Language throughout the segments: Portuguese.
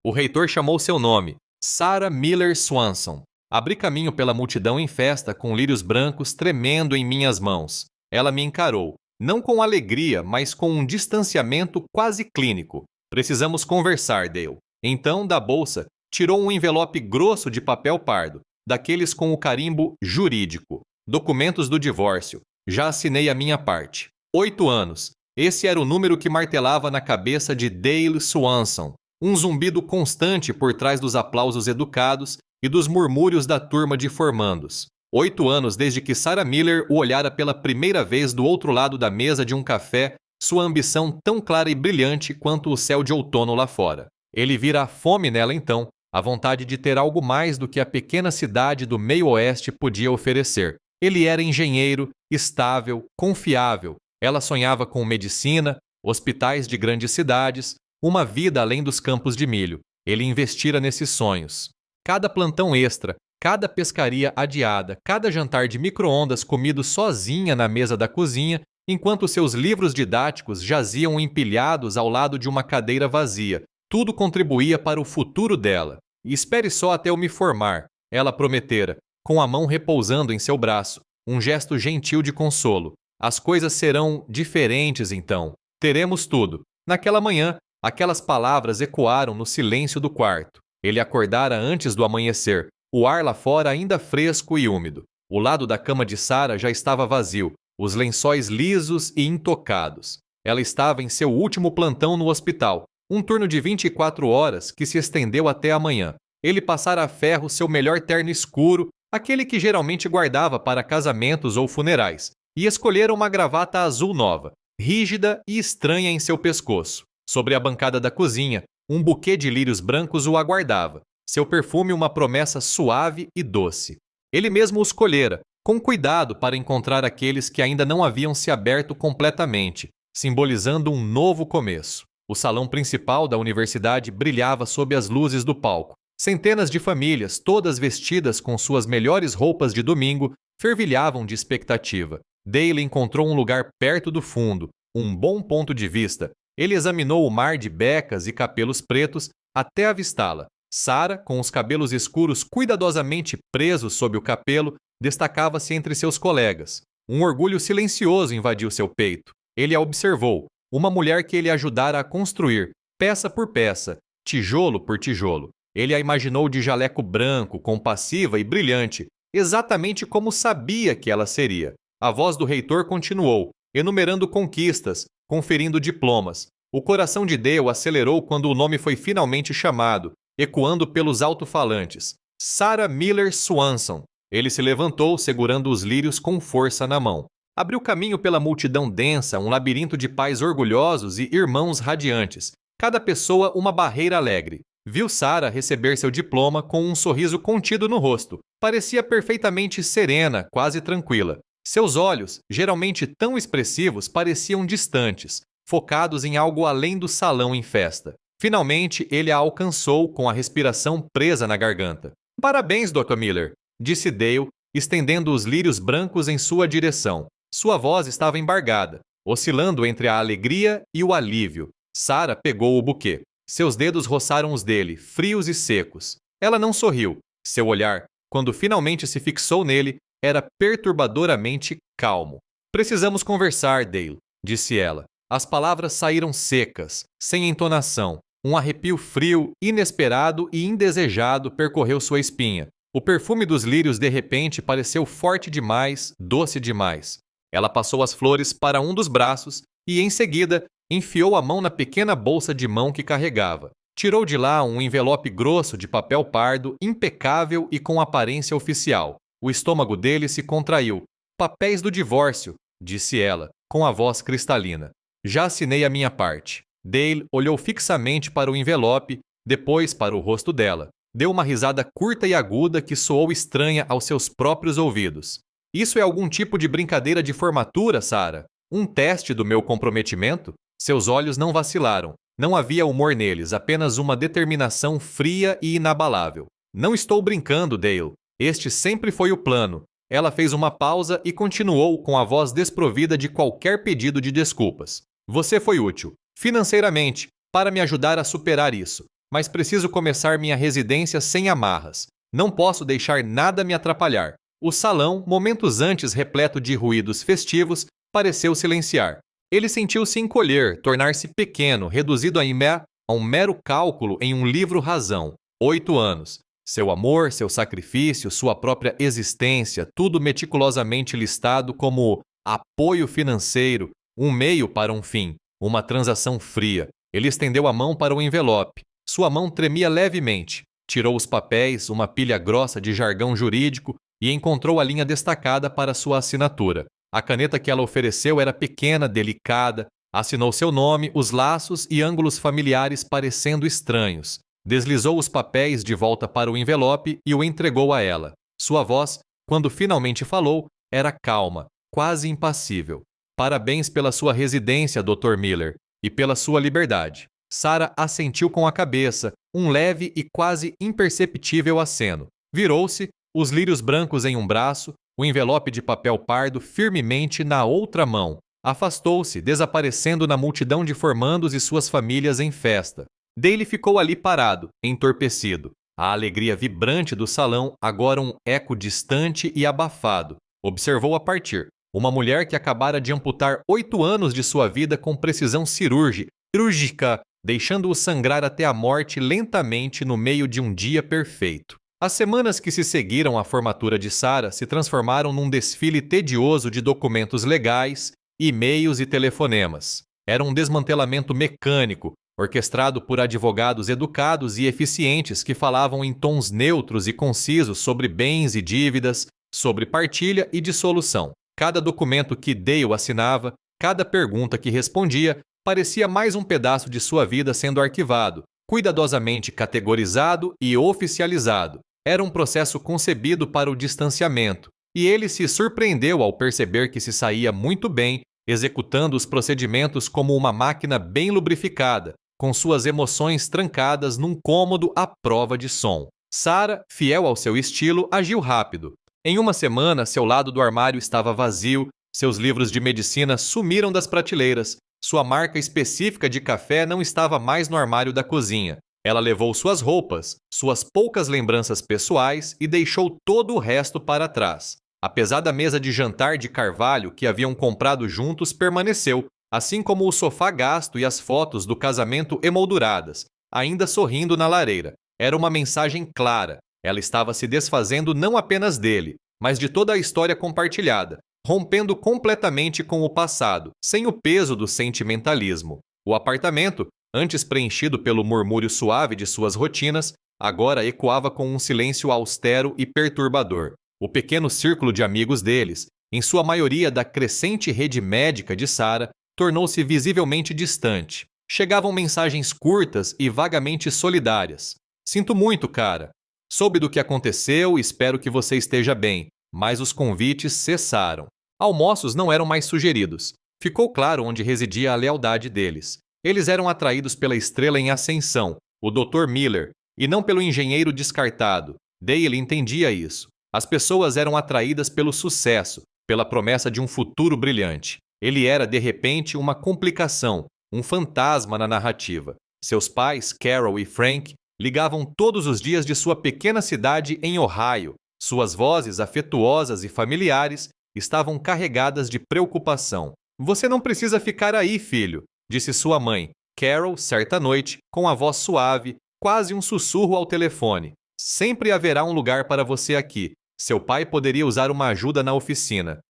O reitor chamou seu nome, Sarah Miller Swanson. Abri caminho pela multidão em festa com lírios brancos tremendo em minhas mãos. Ela me encarou, não com alegria, mas com um distanciamento quase clínico. Precisamos conversar, Dale. Então, da bolsa, tirou um envelope grosso de papel pardo, daqueles com o carimbo jurídico. Documentos do divórcio. Já assinei a minha parte. 8 anos. Esse era o número que martelava na cabeça de Dale Swanson. Um zumbido constante por trás dos aplausos educados e dos murmúrios da turma de formandos. 8 anos desde que Sarah Miller o olhara pela primeira vez do outro lado da mesa de um café, sua ambição tão clara e brilhante quanto o céu de outono lá fora. Ele vira a fome nela então, a vontade de ter algo mais do que a pequena cidade do meio-oeste podia oferecer. Ele era engenheiro, estável, confiável. Ela sonhava com medicina, hospitais de grandes cidades, uma vida além dos campos de milho. Ele investira nesses sonhos. Cada plantão extra, cada pescaria adiada, cada jantar de micro-ondas comido sozinha na mesa da cozinha, enquanto seus livros didáticos jaziam empilhados ao lado de uma cadeira vazia. Tudo contribuía para o futuro dela. E espere só até eu me formar, ela prometera, com a mão repousando em seu braço, um gesto gentil de consolo. As coisas serão diferentes então. Teremos tudo. Naquela manhã, aquelas palavras ecoaram no silêncio do quarto. Ele acordara antes do amanhecer, o ar lá fora ainda fresco e úmido. O lado da cama de Sarah já estava vazio, os lençóis lisos e intocados. Ela estava em seu último plantão no hospital, um turno de 24 horas que se estendeu até amanhã. Ele passara a ferro seu melhor terno escuro, aquele que geralmente guardava para casamentos ou funerais, e escolhera uma gravata azul nova, rígida e estranha em seu pescoço. Sobre a bancada da cozinha, um buquê de lírios brancos o aguardava, seu perfume uma promessa suave e doce. Ele mesmo os colhera, com cuidado para encontrar aqueles que ainda não haviam se aberto completamente, simbolizando um novo começo. O salão principal da universidade brilhava sob as luzes do palco. Centenas de famílias, todas vestidas com suas melhores roupas de domingo, fervilhavam de expectativa. Dale encontrou um lugar perto do fundo, um bom ponto de vista. Ele examinou o mar de becas e capelos pretos até avistá-la. Sarah, com os cabelos escuros cuidadosamente presos sob o capelo, destacava-se entre seus colegas. Um orgulho silencioso invadiu seu peito. Ele a observou, uma mulher que ele ajudara a construir, peça por peça, tijolo por tijolo. Ele a imaginou de jaleco branco, compassiva e brilhante, exatamente como sabia que ela seria. A voz do reitor continuou, enumerando conquistas, conferindo diplomas. O coração de Dale acelerou quando o nome foi finalmente chamado, ecoando pelos alto-falantes. Sarah Miller Swanson. Ele se levantou, segurando os lírios com força na mão. Abriu caminho pela multidão densa, um labirinto de pais orgulhosos e irmãos radiantes, cada pessoa uma barreira alegre. Viu Sarah receber seu diploma com um sorriso contido no rosto. Parecia perfeitamente serena, quase tranquila. Seus olhos, geralmente tão expressivos, pareciam distantes, focados em algo além do salão em festa. Finalmente, ele a alcançou com a respiração presa na garganta. "Parabéns, Dr. Miller", disse Dale, estendendo os lírios brancos em sua direção. Sua voz estava embargada, oscilando entre a alegria e o alívio. Sarah pegou o buquê. Seus dedos roçaram os dele, frios e secos. Ela não sorriu. Seu olhar, quando finalmente se fixou nele, era perturbadoramente calmo. "Precisamos conversar, Dale", disse ela. As palavras saíram secas, sem entonação. Um arrepio frio, inesperado e indesejado percorreu sua espinha. O perfume dos lírios de repente pareceu forte demais, doce demais. Ela passou as flores para um dos braços e, em seguida, enfiou a mão na pequena bolsa de mão que carregava. Tirou de lá um envelope grosso de papel pardo, impecável e com aparência oficial. O estômago dele se contraiu. "Papéis do divórcio", disse ela, com a voz cristalina. "Já assinei a minha parte." Dale olhou fixamente para o envelope, depois para o rosto dela. Deu uma risada curta e aguda que soou estranha aos seus próprios ouvidos. "Isso é algum tipo de brincadeira de formatura, Sarah? Um teste do meu comprometimento?" Seus olhos não vacilaram. Não havia humor neles, apenas uma determinação fria e inabalável. "Não estou brincando, Dale. Este sempre foi o plano." Ela fez uma pausa e continuou com a voz desprovida de qualquer pedido de desculpas. "Você foi útil, financeiramente, para me ajudar a superar isso. mas preciso começar minha residência sem amarras. Não posso deixar nada me atrapalhar. O salão, momentos antes repleto de ruídos festivos, pareceu silenciar. Ele sentiu-se encolher, tornar-se pequeno, reduzido a um mero cálculo em um livro-razão. 8 anos. Seu amor, seu sacrifício, sua própria existência, tudo meticulosamente listado como apoio financeiro, um meio para um fim, uma transação fria. Ele estendeu a mão para o envelope. Sua mão tremia levemente. Tirou os papéis, uma pilha grossa de jargão jurídico e encontrou a linha destacada para sua assinatura. A caneta que ela ofereceu era pequena, delicada. Assinou seu nome, os laços e ângulos familiares parecendo estranhos. Deslizou os papéis de volta para o envelope e o entregou a ela. Sua voz, quando finalmente falou, era calma, quase impassível. Parabéns pela sua residência, Dr. Miller, e pela sua liberdade. Sarah assentiu com a cabeça, um leve e quase imperceptível aceno. Virou-se, os lírios brancos em um braço, o envelope de papel pardo firmemente na outra mão. Afastou-se, desaparecendo na multidão de formandos e suas famílias em festa. Daley ficou ali parado, entorpecido. A alegria vibrante do salão, agora um eco distante e abafado. Observou-a partir. Uma mulher que acabara de amputar 8 anos de sua vida com precisão cirúrgica, deixando-o sangrar até a morte lentamente no meio de um dia perfeito. As semanas que se seguiram à formatura de Sarah se transformaram num desfile tedioso de documentos legais, e-mails e telefonemas. Era um desmantelamento mecânico, orquestrado por advogados educados e eficientes que falavam em tons neutros e concisos sobre bens e dívidas, sobre partilha e dissolução. Cada documento que Dale assinava, cada pergunta que respondia, parecia mais um pedaço de sua vida sendo arquivado, cuidadosamente categorizado e oficializado. Era um processo concebido para o distanciamento, e ele se surpreendeu ao perceber que se saía muito bem, executando os procedimentos como uma máquina bem lubrificada, com suas emoções trancadas num cômodo à prova de som. Sarah, fiel ao seu estilo, agiu rápido. Em uma semana, seu lado do armário estava vazio, seus livros de medicina sumiram das prateleiras, sua marca específica de café não estava mais no armário da cozinha. Ela levou suas roupas, suas poucas lembranças pessoais e deixou todo o resto para trás. A pesada mesa de jantar de carvalho que haviam comprado juntos permaneceu, assim como o sofá gasto e as fotos do casamento emolduradas, ainda sorrindo na lareira. Era uma mensagem clara. Ela estava se desfazendo não apenas dele, mas de toda a história compartilhada, rompendo completamente com o passado, sem o peso do sentimentalismo. O apartamento, antes preenchido pelo murmúrio suave de suas rotinas, agora ecoava com um silêncio austero e perturbador. O pequeno círculo de amigos deles, em sua maioria da crescente rede médica de Sarah, tornou-se visivelmente distante. Chegavam mensagens curtas e vagamente solidárias. Sinto muito, cara. Soube do que aconteceu e espero que você esteja bem, mas os convites cessaram. Almoços não eram mais sugeridos. Ficou claro onde residia a lealdade deles. Eles eram atraídos pela estrela em ascensão, o Dr. Miller, e não pelo engenheiro descartado. Dale entendia isso. As pessoas eram atraídas pelo sucesso, pela promessa de um futuro brilhante. Ele era, de repente, uma complicação, um fantasma na narrativa. Seus pais, Carol e Frank, ligavam todos os dias de sua pequena cidade em Ohio. Suas vozes afetuosas e familiares estavam carregadas de preocupação. Você não precisa ficar aí, filho, disse sua mãe, Carol, certa noite, com a voz suave, quase um sussurro ao telefone. Sempre haverá um lugar para você aqui. Seu pai poderia usar uma ajuda na oficina.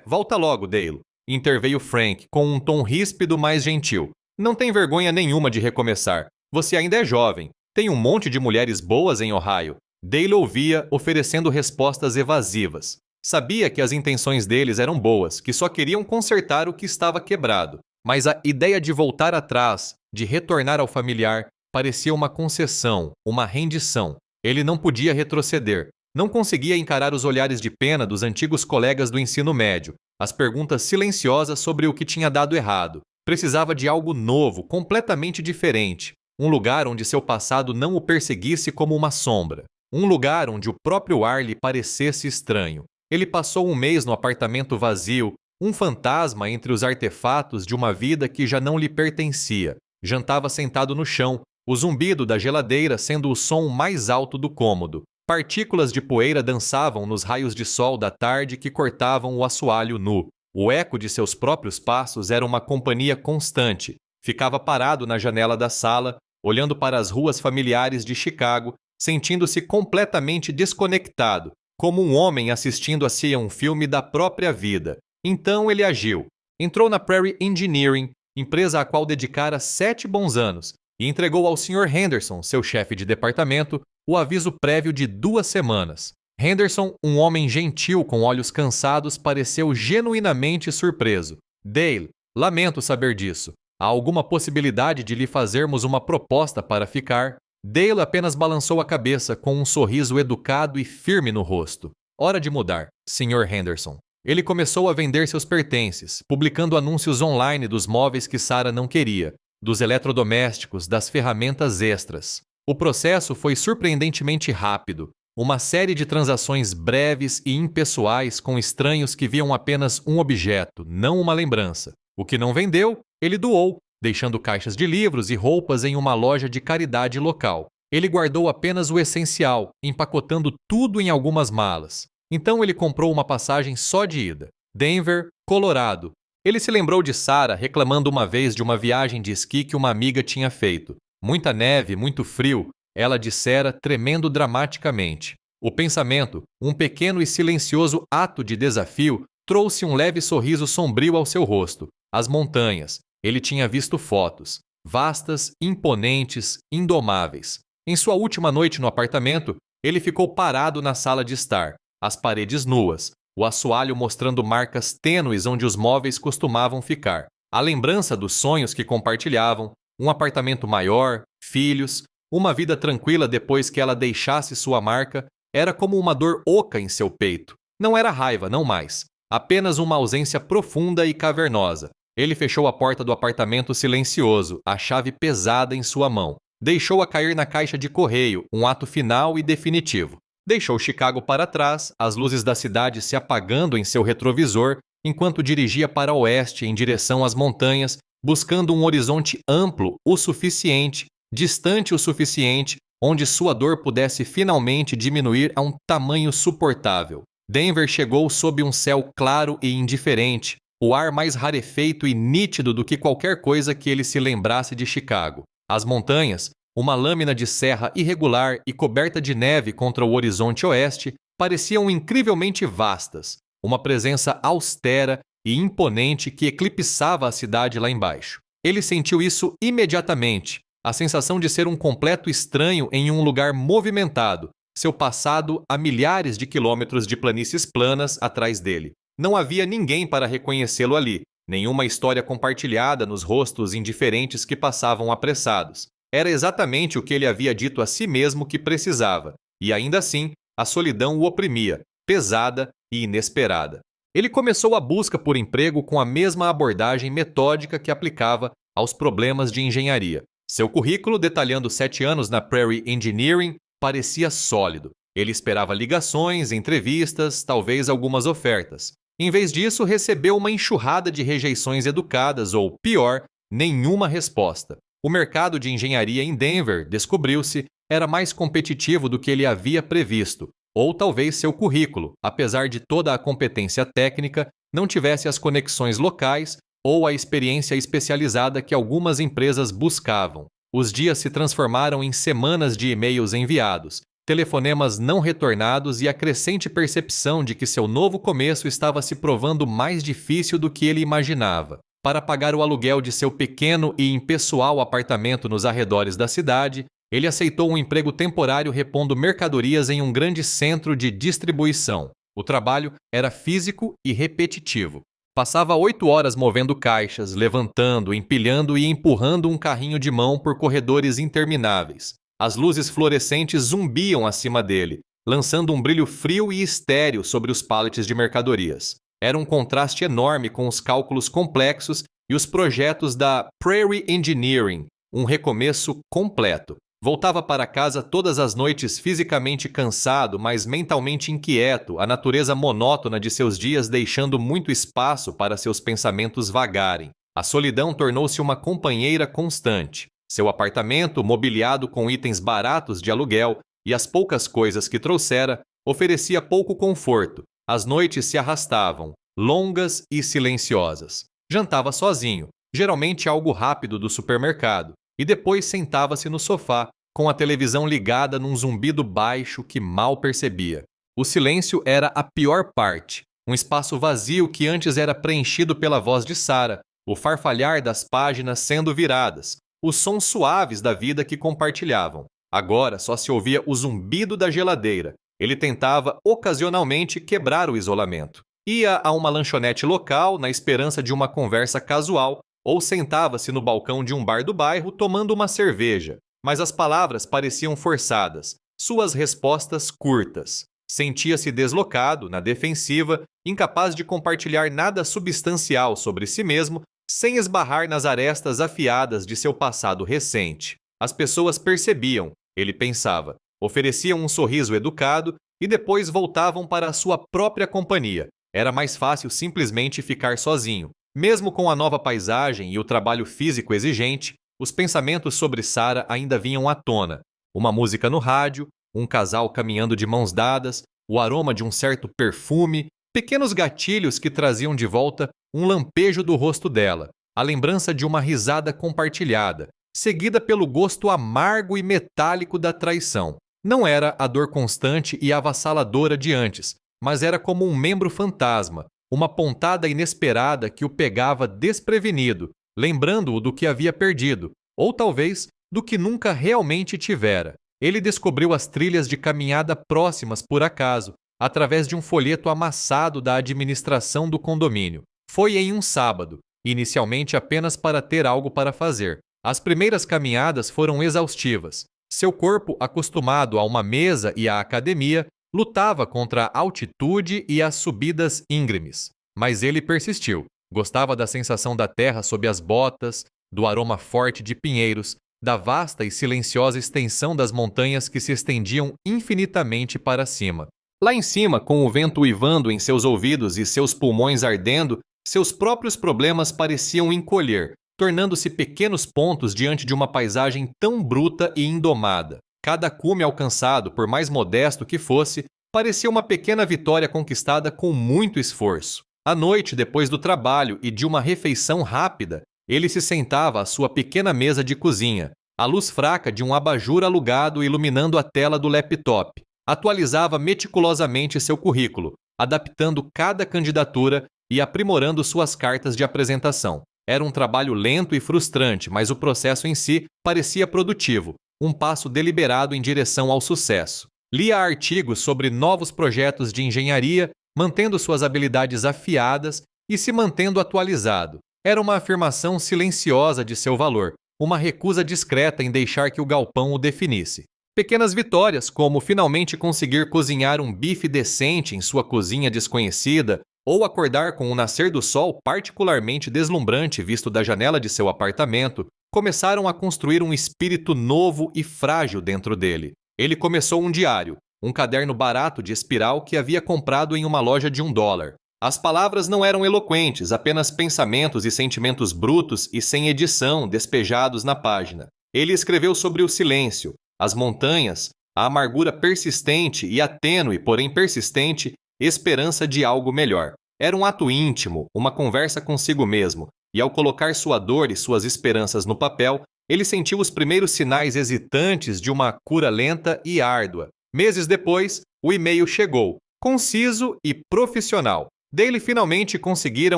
Volta logo, Dale, interveio Frank com um tom ríspido mais gentil. Não tem vergonha nenhuma de recomeçar. Você ainda é jovem. Tem um monte de mulheres boas em Ohio. Dale ouvia, oferecendo respostas evasivas. Sabia que as intenções deles eram boas, que só queriam consertar o que estava quebrado. Mas a ideia de voltar atrás, de retornar ao familiar, parecia uma concessão, uma rendição. Ele não podia retroceder. Não conseguia encarar os olhares de pena dos antigos colegas do ensino médio, as perguntas silenciosas sobre o que tinha dado errado. Precisava de algo novo, completamente diferente. Um lugar onde seu passado não o perseguisse como uma sombra. Um lugar onde o próprio ar lhe parecesse estranho. Ele passou um mês no apartamento vazio, um fantasma entre os artefatos de uma vida que já não lhe pertencia. Jantava sentado no chão, o zumbido da geladeira sendo o som mais alto do cômodo. Partículas de poeira dançavam nos raios de sol da tarde que cortavam o assoalho nu. O eco de seus próprios passos era uma companhia constante. Ficava parado na janela da sala, olhando para as ruas familiares de Chicago, sentindo-se completamente desconectado, como um homem assistindo-se a um filme da própria vida. Então ele agiu. Entrou na Prairie Engineering, empresa à qual dedicara 7 bons anos, e entregou ao Sr. Henderson, seu chefe de departamento, o aviso prévio de 2 semanas. Henderson, um homem gentil com olhos cansados, pareceu genuinamente surpreso. Dale, lamento saber disso. Há alguma possibilidade de lhe fazermos uma proposta para ficar? Dale apenas balançou a cabeça com um sorriso educado e firme no rosto. Hora de mudar, Sr. Henderson. Ele começou a vender seus pertences, publicando anúncios online dos móveis que Sarah não queria, dos eletrodomésticos, das ferramentas extras. O processo foi surpreendentemente rápido. Uma série de transações breves e impessoais com estranhos que viam apenas um objeto, não uma lembrança. O que não vendeu, ele doou, deixando caixas de livros e roupas em uma loja de caridade local. Ele guardou apenas o essencial, empacotando tudo em algumas malas. Então ele comprou uma passagem só de ida. Denver, Colorado. Ele se lembrou de Sarah reclamando uma vez de uma viagem de esqui que uma amiga tinha feito. Muita neve, muito frio, ela dissera, tremendo dramaticamente. O pensamento, um pequeno e silencioso ato de desafio, trouxe um leve sorriso sombrio ao seu rosto. As montanhas. Ele tinha visto fotos. Vastas, imponentes, indomáveis. Em sua última noite no apartamento, ele ficou parado na sala de estar. As paredes nuas, o assoalho mostrando marcas tênues onde os móveis costumavam ficar. A lembrança dos sonhos que compartilhavam, um apartamento maior, filhos, uma vida tranquila depois que ela deixasse sua marca, era como uma dor oca em seu peito. Não era raiva, não mais. Apenas uma ausência profunda e cavernosa. Ele fechou a porta do apartamento silencioso, a chave pesada em sua mão. Deixou-a cair na caixa de correio, um ato final e definitivo. Deixou Chicago para trás, as luzes da cidade se apagando em seu retrovisor, enquanto dirigia para oeste em direção às montanhas, buscando um horizonte amplo o suficiente, distante o suficiente, onde sua dor pudesse finalmente diminuir a um tamanho suportável. Denver chegou sob um céu claro e indiferente, o ar mais rarefeito e nítido do que qualquer coisa que ele se lembrasse de Chicago. As montanhas, uma lâmina de serra irregular e coberta de neve contra o horizonte oeste, pareciam incrivelmente vastas, uma presença austera e imponente que eclipsava a cidade lá embaixo. Ele sentiu isso imediatamente, a sensação de ser um completo estranho em um lugar movimentado, seu passado a milhares de quilômetros de planícies planas atrás dele. Não havia ninguém para reconhecê-lo ali, nenhuma história compartilhada nos rostos indiferentes que passavam apressados. Era exatamente o que ele havia dito a si mesmo que precisava, e ainda assim, a solidão o oprimia, pesada e inesperada. Ele começou a busca por emprego com a mesma abordagem metódica que aplicava aos problemas de engenharia. Seu currículo, detalhando 7 anos na Prairie Engineering, parecia sólido. Ele esperava ligações, entrevistas, talvez algumas ofertas. Em vez disso, recebeu uma enxurrada de rejeições educadas ou, pior, nenhuma resposta. O mercado de engenharia em Denver, descobriu-se, era mais competitivo do que ele havia previsto, ou talvez seu currículo, apesar de toda a competência técnica, não tivesse as conexões locais ou a experiência especializada que algumas empresas buscavam. Os dias se transformaram em semanas de e-mails enviados, telefonemas não retornados e a crescente percepção de que seu novo começo estava se provando mais difícil do que ele imaginava. Para pagar o aluguel de seu pequeno e impessoal apartamento nos arredores da cidade, ele aceitou um emprego temporário repondo mercadorias em um grande centro de distribuição. O trabalho era físico e repetitivo. Passava 8 horas movendo caixas, levantando, empilhando e empurrando um carrinho de mão por corredores intermináveis. As luzes fluorescentes zumbiam acima dele, lançando um brilho frio e estéril sobre os pallets de mercadorias. Era um contraste enorme com os cálculos complexos e os projetos da Prairie Engineering, um recomeço completo. Voltava para casa todas as noites fisicamente cansado, mas mentalmente inquieto, a natureza monótona de seus dias deixando muito espaço para seus pensamentos vagarem. A solidão tornou-se uma companheira constante. Seu apartamento, mobiliado com itens baratos de aluguel e as poucas coisas que trouxera, oferecia pouco conforto. As noites se arrastavam, longas e silenciosas. Jantava sozinho, geralmente algo rápido do supermercado, e depois sentava-se no sofá, com a televisão ligada num zumbido baixo que mal percebia. O silêncio era a pior parte, um espaço vazio que antes era preenchido pela voz de Sarah, o farfalhar das páginas sendo viradas, os sons suaves da vida que compartilhavam. Agora só se ouvia o zumbido da geladeira. Ele tentava, ocasionalmente, quebrar o isolamento. Ia a uma lanchonete local na esperança de uma conversa casual, ou sentava-se no balcão de um bar do bairro tomando uma cerveja. Mas as palavras pareciam forçadas, suas respostas curtas. Sentia-se deslocado, na defensiva, incapaz de compartilhar nada substancial sobre si mesmo, sem esbarrar nas arestas afiadas de seu passado recente. As pessoas percebiam, ele pensava, ofereciam um sorriso educado e depois voltavam para a sua própria companhia. Era mais fácil simplesmente ficar sozinho. Mesmo com a nova paisagem e o trabalho físico exigente, os pensamentos sobre Sarah ainda vinham à tona. Uma música no rádio, um casal caminhando de mãos dadas, o aroma de um certo perfume, pequenos gatilhos que traziam de volta um lampejo do rosto dela, a lembrança de uma risada compartilhada, seguida pelo gosto amargo e metálico da traição. Não era a dor constante e avassaladora de antes, mas era como um membro fantasma, uma pontada inesperada que o pegava desprevenido, lembrando-o do que havia perdido, ou talvez do que nunca realmente tivera. Ele descobriu as trilhas de caminhada próximas por acaso, através de um folheto amassado da administração do condomínio. Foi em um sábado, inicialmente apenas para ter algo para fazer. As primeiras caminhadas foram exaustivas. Seu corpo, acostumado a uma mesa e à academia, lutava contra a altitude e as subidas íngremes. Mas ele persistiu. Gostava da sensação da terra sob as botas, do aroma forte de pinheiros, da vasta e silenciosa extensão das montanhas que se estendiam infinitamente para cima. Lá em cima, com o vento uivando em seus ouvidos e seus pulmões ardendo, seus próprios problemas pareciam encolher, tornando-se pequenos pontos diante de uma paisagem tão bruta e indomada. Cada cume alcançado, por mais modesto que fosse, parecia uma pequena vitória conquistada com muito esforço. À noite, depois do trabalho e de uma refeição rápida, ele se sentava à sua pequena mesa de cozinha, a luz fraca de um abajur alugado iluminando a tela do laptop. Atualizava meticulosamente seu currículo, adaptando cada candidatura e aprimorando suas cartas de apresentação. Era um trabalho lento e frustrante, mas o processo em si parecia produtivo, um passo deliberado em direção ao sucesso. Lia artigos sobre novos projetos de engenharia, mantendo suas habilidades afiadas e se mantendo atualizado. Era uma afirmação silenciosa de seu valor, uma recusa discreta em deixar que o galpão o definisse. Pequenas vitórias, como finalmente conseguir cozinhar um bife decente em sua cozinha desconhecida, ou acordar com o nascer do sol particularmente deslumbrante visto da janela de seu apartamento, começaram a construir um espírito novo e frágil dentro dele. Ele começou um diário, um caderno barato de espiral que havia comprado em uma loja de $1. As palavras não eram eloquentes, apenas pensamentos e sentimentos brutos e sem edição despejados na página. Ele escreveu sobre o silêncio, as montanhas, a amargura persistente e a tênue, porém persistente, esperança de algo melhor. Era um ato íntimo, uma conversa consigo mesmo, e ao colocar sua dor e suas esperanças no papel, ele sentiu os primeiros sinais hesitantes de uma cura lenta e árdua. Meses depois, o e-mail chegou, conciso e profissional. Dale finalmente conseguira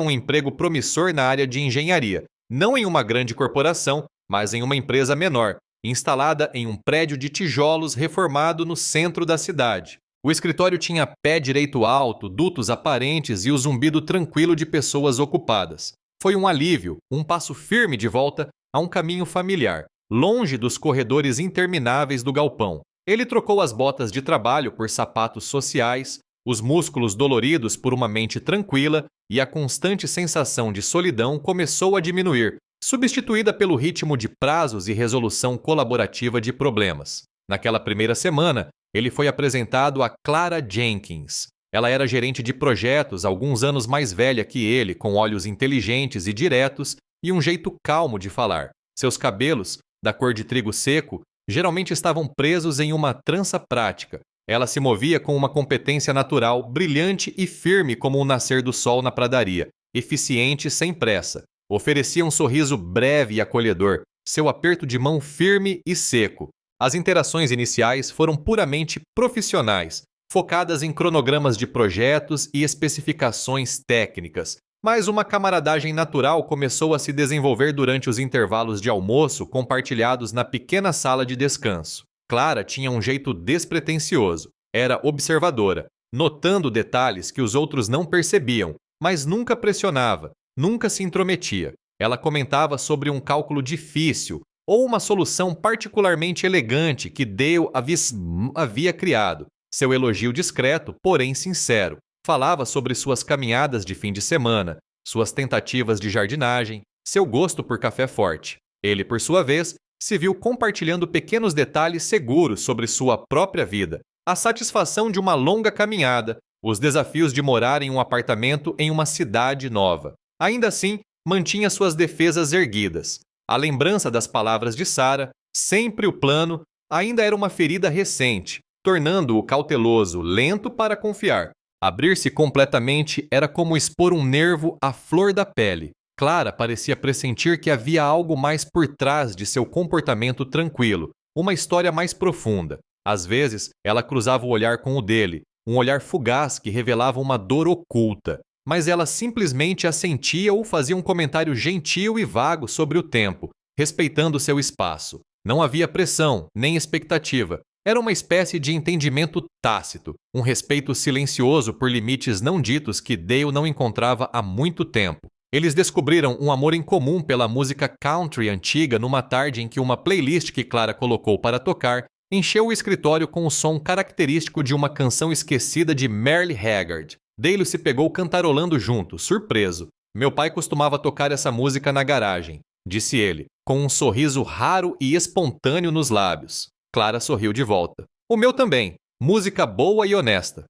um emprego promissor na área de engenharia, não em uma grande corporação, mas em uma empresa menor, instalada em um prédio de tijolos reformado no centro da cidade. O escritório tinha pé direito alto, dutos aparentes e o zumbido tranquilo de pessoas ocupadas. Foi um alívio, um passo firme de volta a um caminho familiar, longe dos corredores intermináveis do galpão. Ele trocou as botas de trabalho por sapatos sociais, os músculos doloridos por uma mente tranquila e a constante sensação de solidão começou a diminuir, substituída pelo ritmo de prazos e resolução colaborativa de problemas. Naquela primeira semana, ele foi apresentado a Clara Jenkins. Ela era gerente de projetos, alguns anos mais velha que ele, com olhos inteligentes e diretos e um jeito calmo de falar. Seus cabelos, da cor de trigo seco, geralmente estavam presos em uma trança prática. Ela se movia com uma competência natural, brilhante e firme como o nascer do sol na pradaria, eficiente sem pressa. Oferecia um sorriso breve e acolhedor, seu aperto de mão firme e seco. As interações iniciais foram puramente profissionais, focadas em cronogramas de projetos e especificações técnicas, mas uma camaradagem natural começou a se desenvolver durante os intervalos de almoço compartilhados na pequena sala de descanso. Clara tinha um jeito despretensioso, era observadora, notando detalhes que os outros não percebiam, mas nunca pressionava, nunca se intrometia. Ela comentava sobre um cálculo difícil ou uma solução particularmente elegante que Dale havia criado. Seu elogio discreto, porém sincero. Falava sobre suas caminhadas de fim de semana, suas tentativas de jardinagem, seu gosto por café forte. Ele, por sua vez, se viu compartilhando pequenos detalhes seguros sobre sua própria vida, a satisfação de uma longa caminhada, os desafios de morar em um apartamento em uma cidade nova. Ainda assim, mantinha suas defesas erguidas. A lembrança das palavras de Sarah, sempre o plano, ainda era uma ferida recente, tornando-o cauteloso, lento para confiar. Abrir-se completamente era como expor um nervo à flor da pele. Clara parecia pressentir que havia algo mais por trás de seu comportamento tranquilo, uma história mais profunda. Às vezes, ela cruzava o olhar com o dele, um olhar fugaz que revelava uma dor oculta, mas ela simplesmente assentia ou fazia um comentário gentil e vago sobre o tempo, respeitando seu espaço. Não havia pressão, nem expectativa. Era uma espécie de entendimento tácito, um respeito silencioso por limites não ditos que Dale não encontrava há muito tempo. Eles descobriram um amor em comum pela música country antiga numa tarde em que uma playlist que Clara colocou para tocar encheu o escritório com o som característico de uma canção esquecida de Merle Haggard. Dale se pegou cantarolando junto, surpreso. Meu pai costumava tocar essa música na garagem, disse ele, com um sorriso raro e espontâneo nos lábios. Clara sorriu de volta. O meu também. Música boa e honesta.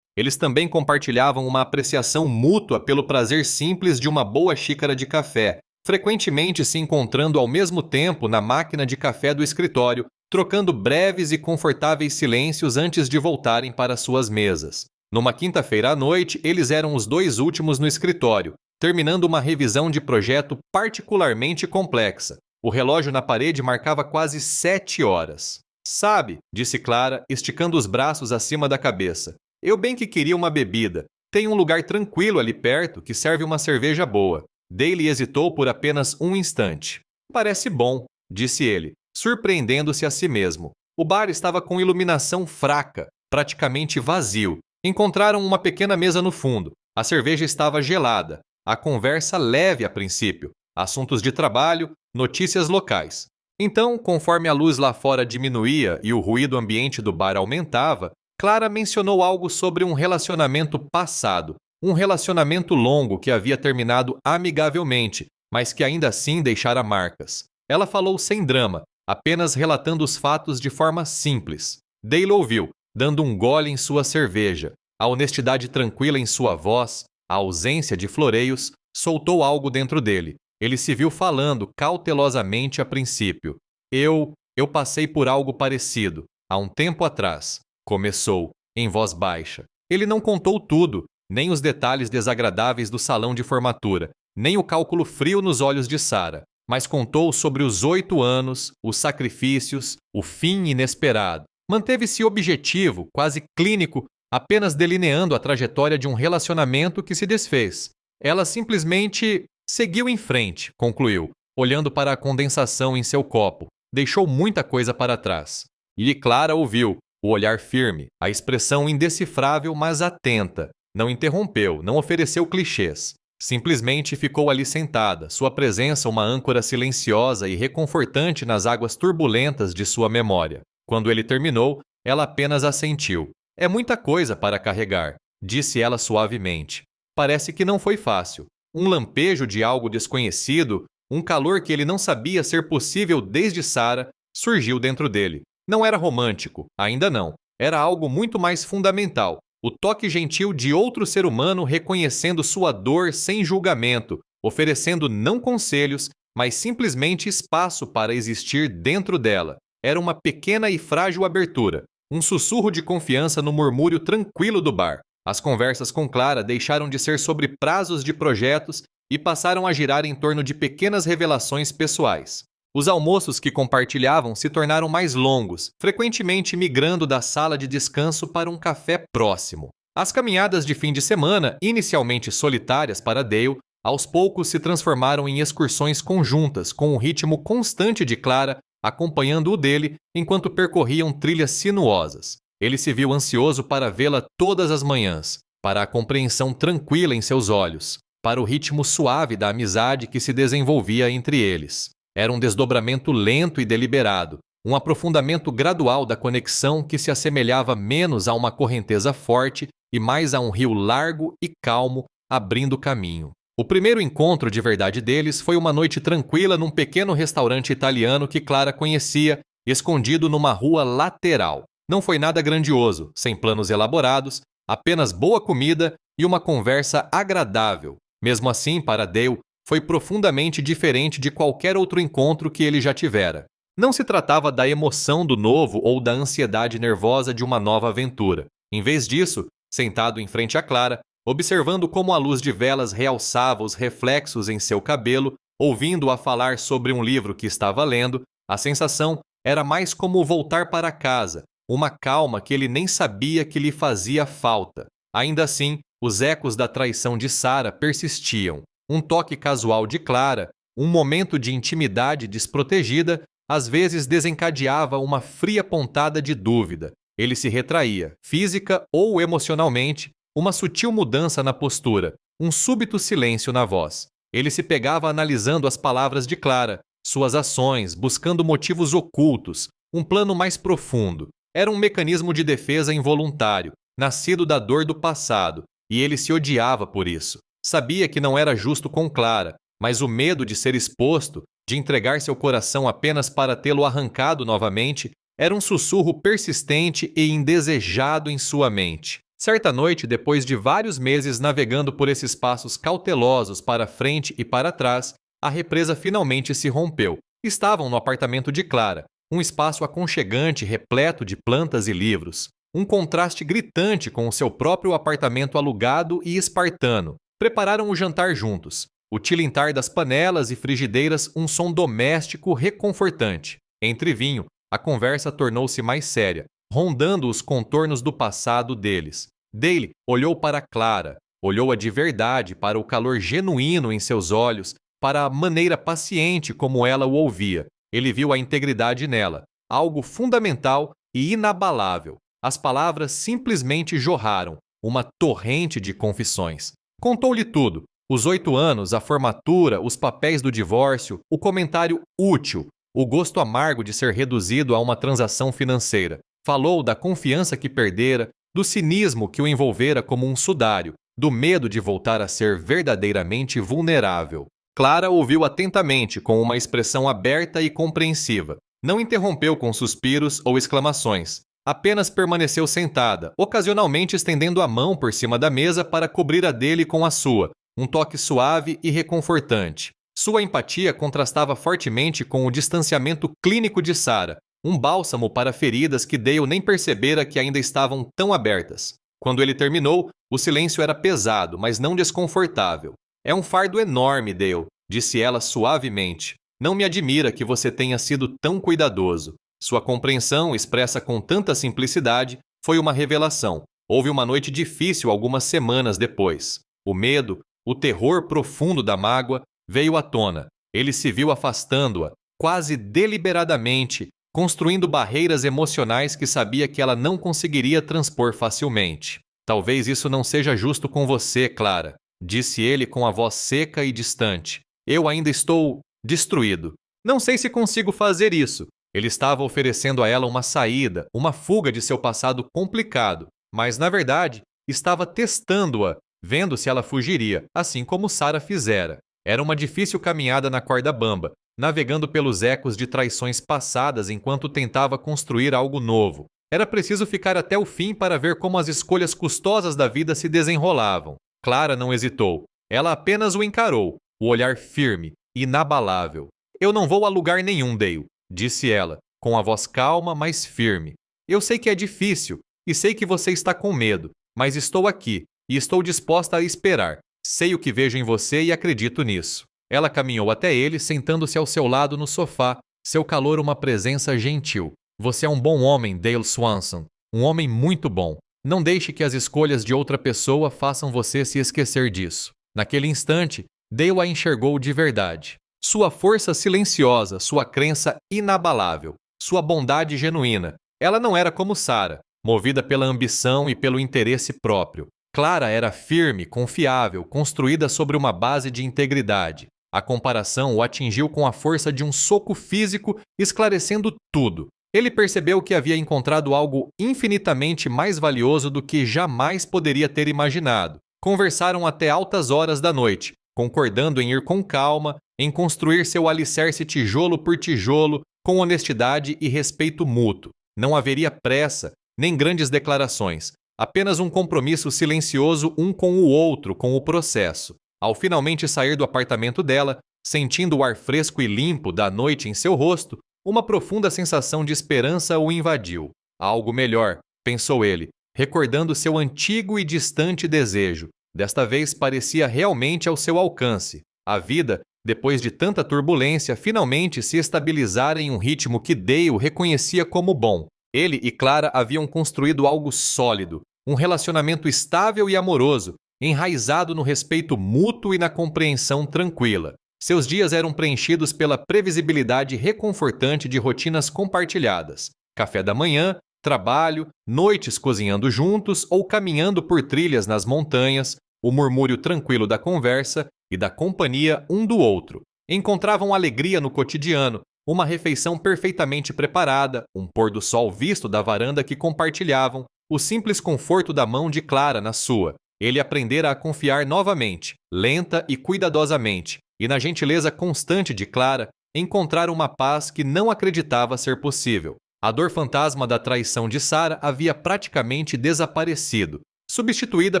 Eles também compartilhavam uma apreciação mútua pelo prazer simples de uma boa xícara de café, frequentemente se encontrando ao mesmo tempo na máquina de café do escritório, trocando breves e confortáveis silêncios antes de voltarem para suas mesas. Numa quinta-feira à noite, eles eram os dois últimos no escritório, terminando uma revisão de projeto particularmente complexa. O relógio na parede marcava quase 7 horas. Sabe, disse Clara, esticando os braços acima da cabeça. Eu bem que queria uma bebida. Tem um lugar tranquilo ali perto que serve uma cerveja boa. Dale hesitou por apenas um instante. Parece bom, disse ele, surpreendendo-se a si mesmo. O bar estava com iluminação fraca, praticamente vazio. Encontraram uma pequena mesa no fundo. A cerveja estava gelada. A conversa leve a princípio. Assuntos de trabalho, notícias locais. Então, conforme a luz lá fora diminuía e o ruído ambiente do bar aumentava, Clara mencionou algo sobre um relacionamento passado, um relacionamento longo que havia terminado amigavelmente, mas que ainda assim deixara marcas. Ela falou sem drama, apenas relatando os fatos de forma simples. Dale ouviu, dando um gole em sua cerveja. A honestidade tranquila em sua voz, a ausência de floreios, soltou algo dentro dele. Ele se viu falando cautelosamente a princípio. Eu passei por algo parecido, há um tempo atrás. Começou, em voz baixa. Ele não contou tudo, nem os detalhes desagradáveis do salão de formatura, nem o cálculo frio nos olhos de Sarah, mas contou sobre os 8 anos, os sacrifícios, o fim inesperado. Manteve-se objetivo, quase clínico, apenas delineando a trajetória de um relacionamento que se desfez. Ela simplesmente seguiu em frente, concluiu, olhando para a condensação em seu copo. Deixou muita coisa para trás. E Clara ouviu, o olhar firme, a expressão indecifrável mas atenta. Não interrompeu, não ofereceu clichês. Simplesmente ficou ali sentada, sua presença uma âncora silenciosa e reconfortante nas águas turbulentas de sua memória. Quando ele terminou, ela apenas assentiu. É muita coisa para carregar, disse ela suavemente. Parece que não foi fácil. Um lampejo de algo desconhecido, um calor que ele não sabia ser possível desde Sarah, surgiu dentro dele. Não era romântico, ainda não. Era algo muito mais fundamental. O toque gentil de outro ser humano reconhecendo sua dor sem julgamento, oferecendo não conselhos, mas simplesmente espaço para existir dentro dela. Era uma pequena e frágil abertura, um sussurro de confiança no murmúrio tranquilo do bar. As conversas com Clara deixaram de ser sobre prazos de projetos e passaram a girar em torno de pequenas revelações pessoais. Os almoços que compartilhavam se tornaram mais longos, frequentemente migrando da sala de descanso para um café próximo. As caminhadas de fim de semana, inicialmente solitárias para Dale, aos poucos se transformaram em excursões conjuntas, com um ritmo constante de Clara, acompanhando o dele enquanto percorriam trilhas sinuosas. Ele se viu ansioso para vê-la todas as manhãs, para a compreensão tranquila em seus olhos, para o ritmo suave da amizade que se desenvolvia entre eles. Era um desdobramento lento e deliberado, um aprofundamento gradual da conexão que se assemelhava menos a uma correnteza forte e mais a um rio largo e calmo abrindo caminho. O primeiro encontro de verdade deles foi uma noite tranquila num pequeno restaurante italiano que Clara conhecia, escondido numa rua lateral. Não foi nada grandioso, sem planos elaborados, apenas boa comida e uma conversa agradável. Mesmo assim, para Dale, foi profundamente diferente de qualquer outro encontro que ele já tivera. Não se tratava da emoção do novo ou da ansiedade nervosa de uma nova aventura. Em vez disso, sentado em frente a Clara, observando como a luz de velas realçava os reflexos em seu cabelo, ouvindo-a falar sobre um livro que estava lendo, a sensação era mais como voltar para casa, uma calma que ele nem sabia que lhe fazia falta. Ainda assim, os ecos da traição de Sarah persistiam. Um toque casual de Clara, um momento de intimidade desprotegida, às vezes desencadeava uma fria pontada de dúvida. Ele se retraía, física ou emocionalmente, uma sutil mudança na postura, um súbito silêncio na voz. Ele se pegava analisando as palavras de Clara, suas ações, buscando motivos ocultos, um plano mais profundo. Era um mecanismo de defesa involuntário, nascido da dor do passado, e ele se odiava por isso. Sabia que não era justo com Clara, mas o medo de ser exposto, de entregar seu coração apenas para tê-lo arrancado novamente, era um sussurro persistente e indesejado em sua mente. Certa noite, depois de vários meses navegando por esses passos cautelosos para frente e para trás, a represa finalmente se rompeu. Estavam no apartamento de Clara, um espaço aconchegante repleto de plantas e livros. Um contraste gritante com o seu próprio apartamento alugado e espartano. Prepararam o jantar juntos. O tilintar das panelas e frigideiras um som doméstico reconfortante. Entre vinho, a conversa tornou-se mais séria, rondando os contornos do passado deles. Dale olhou para Clara, olhou-a de verdade para o calor genuíno em seus olhos, para a maneira paciente como ela o ouvia. Ele viu a integridade nela, algo fundamental e inabalável. As palavras simplesmente jorraram, uma torrente de confissões. Contou-lhe tudo. Os 8 anos, a formatura, os papéis do divórcio, o comentário útil, o gosto amargo de ser reduzido a uma transação financeira. Falou da confiança que perdera, do cinismo que o envolvera como um sudário, do medo de voltar a ser verdadeiramente vulnerável. Clara ouviu atentamente, com uma expressão aberta e compreensiva. Não interrompeu com suspiros ou exclamações. Apenas permaneceu sentada, ocasionalmente estendendo a mão por cima da mesa para cobrir a dele com a sua, um toque suave e reconfortante. Sua empatia contrastava fortemente com o distanciamento clínico de Sarah, um bálsamo para feridas que Dale nem percebera que ainda estavam tão abertas. Quando ele terminou, o silêncio era pesado, mas não desconfortável. É um fardo enorme, Dale, disse ela suavemente. Não me admira que você tenha sido tão cuidadoso. Sua compreensão, expressa com tanta simplicidade, foi uma revelação. Houve uma noite difícil algumas semanas depois. O medo, o terror profundo da mágoa, veio à tona. Ele se viu afastando-a, quase deliberadamente, construindo barreiras emocionais que sabia que ela não conseguiria transpor facilmente. Talvez isso não seja justo com você, Clara, disse ele com a voz seca e distante. Eu ainda estou destruído. Não sei se consigo fazer isso. Ele estava oferecendo a ela uma saída, uma fuga de seu passado complicado, mas, na verdade, estava testando-a, vendo se ela fugiria, assim como Sarah fizera. Era uma difícil caminhada na corda bamba, navegando pelos ecos de traições passadas enquanto tentava construir algo novo. Era preciso ficar até o fim para ver como as escolhas custosas da vida se desenrolavam. Clara não hesitou. Ela apenas o encarou, o olhar firme, inabalável. Eu não vou a lugar nenhum, Dale, disse ela, com a voz calma, mas firme. Eu sei que é difícil, e sei que você está com medo, mas estou aqui, e estou disposta a esperar. Sei o que vejo em você e acredito nisso. Ela caminhou até ele, sentando-se ao seu lado no sofá, seu calor uma presença gentil. Você é um bom homem, Dale Swanson. Um homem muito bom. Não deixe que as escolhas de outra pessoa façam você se esquecer disso. Naquele instante, Dale a enxergou de verdade. Sua força silenciosa, sua crença inabalável, sua bondade genuína. Ela não era como Sarah, movida pela ambição e pelo interesse próprio. Clara era firme, confiável, construída sobre uma base de integridade. A comparação o atingiu com a força de um soco físico, esclarecendo tudo. Ele percebeu que havia encontrado algo infinitamente mais valioso do que jamais poderia ter imaginado. Conversaram até altas horas da noite, concordando em ir com calma, em construir seu alicerce tijolo por tijolo, com honestidade e respeito mútuo. Não haveria pressa, nem grandes declarações, apenas um compromisso silencioso um com o outro, com o processo. Ao finalmente sair do apartamento dela, sentindo o ar fresco e limpo da noite em seu rosto, uma profunda sensação de esperança o invadiu. Algo melhor, pensou ele, recordando seu antigo e distante desejo. Desta vez parecia realmente ao seu alcance. A vida, depois de tanta turbulência, finalmente se estabilizara em um ritmo que Dale reconhecia como bom. Ele e Clara haviam construído algo sólido, um relacionamento estável e amoroso, enraizado no respeito mútuo e na compreensão tranquila. Seus dias eram preenchidos pela previsibilidade reconfortante de rotinas compartilhadas. Café da manhã, trabalho, noites cozinhando juntos ou caminhando por trilhas nas montanhas, o murmúrio tranquilo da conversa e da companhia um do outro. Encontravam alegria no cotidiano, uma refeição perfeitamente preparada, um pôr do sol visto da varanda que compartilhavam, o simples conforto da mão de Clara na sua. Ele aprendera a confiar novamente, lenta e cuidadosamente, e na gentileza constante de Clara, encontrar uma paz que não acreditava ser possível. A dor fantasma da traição de Sarah havia praticamente desaparecido, substituída